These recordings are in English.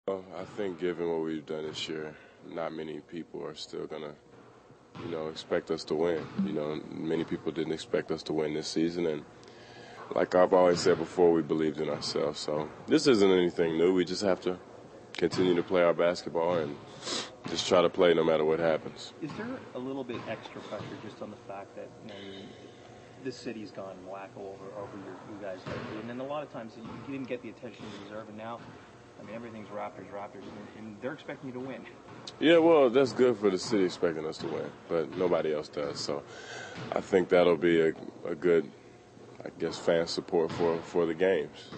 I think given what we've done this year, not many people are still going to, expect us to win. Many people didn't expect us to win this season. And like I've always said before, we believed in ourselves. So this isn't anything new. We just have to continue to play our basketball and just try to play no matter what happens. Is there a little bit extra pressure just on the fact that this city's gone wacko over you guys lately, and then a lot of times you didn't get the attention you deserve, and now, everything's Raptors, and they're expecting you to win. Yeah, well, that's good for the city expecting us to win, but nobody else does. So I think that'll be a good, fan support for the games.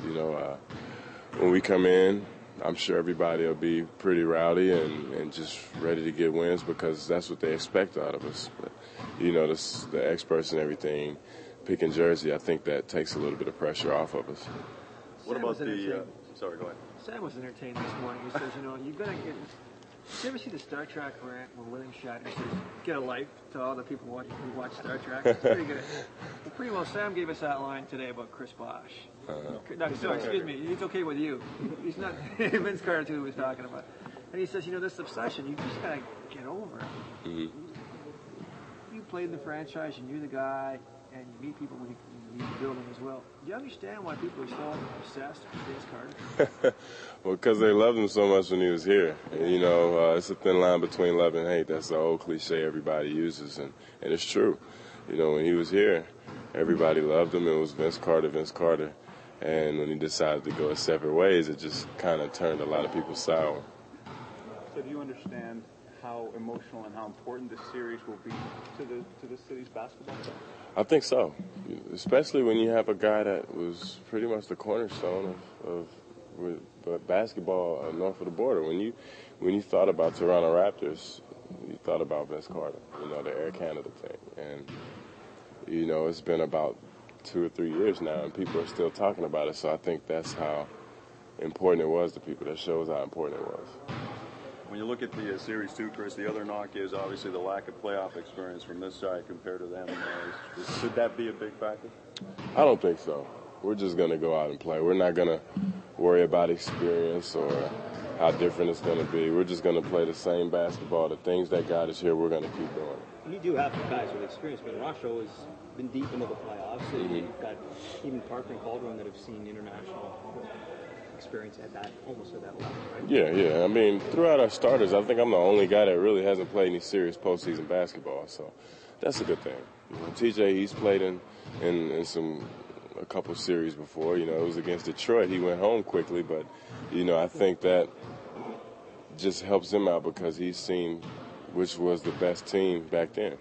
When we come in, I'm sure everybody will be pretty rowdy and just ready to get wins because that's what they expect out of us. But, the experts and everything, picking jersey, I think that takes a little bit of pressure off of us. What about the sorry, go ahead. Sam was entertained this morning. He says, you got to get. Did you ever see the Star Trek rant where William Shatner says, "Get a life" to all the people who watch Star Trek? It's pretty good. Well, pretty well, Sam gave us that line today about Chris Bosh. No, sorry, excuse me. It's okay with you. He's not. Vince Carter too was talking about. And he says, this obsession, you just got to get over it. Mm-hmm. You played in the franchise, you knew the guy, and you meet people when you leave the building as well. Do you understand why people are so obsessed with Vince Carter? Well, because they loved him so much when he was here. And, it's a thin line between love and hate. That's the old cliche everybody uses, and it's true. When he was here, everybody loved him. It was Vince Carter. And when he decided to go his separate ways, it just kind of turned a lot of people sour. So do you understand how emotional and how important this series will be to the city's basketball team? I think so, especially when you have a guy that was pretty much the cornerstone of basketball north of the border. When you thought about Toronto Raptors, you thought about Vince Carter, the Air Canada thing. And, it's been about 2 or 3 years now, and people are still talking about it. So I think that's how important it was to people. That shows how important it was. When you look at the Series 2, Chris, the other knock is obviously the lack of playoff experience from this side compared to them. Should that be a big factor? I don't think so. We're just going to go out and play. We're not going to worry about experience or how different it's going to be. We're just going to play the same basketball. The things that got us here, we're going to keep doing. You do have guys with experience, but Russia has been deep into the playoffs. Mm-hmm. You've got even Parker and Calderon that have seen international experience almost at that level, right? Yeah. Throughout our starters, I think I'm the only guy that really hasn't played any serious postseason basketball, so that's a good thing. TJ, he's played in a couple series before. It was against Detroit. He went home quickly, but I think that just helps him out because he's seen which was the best team back then.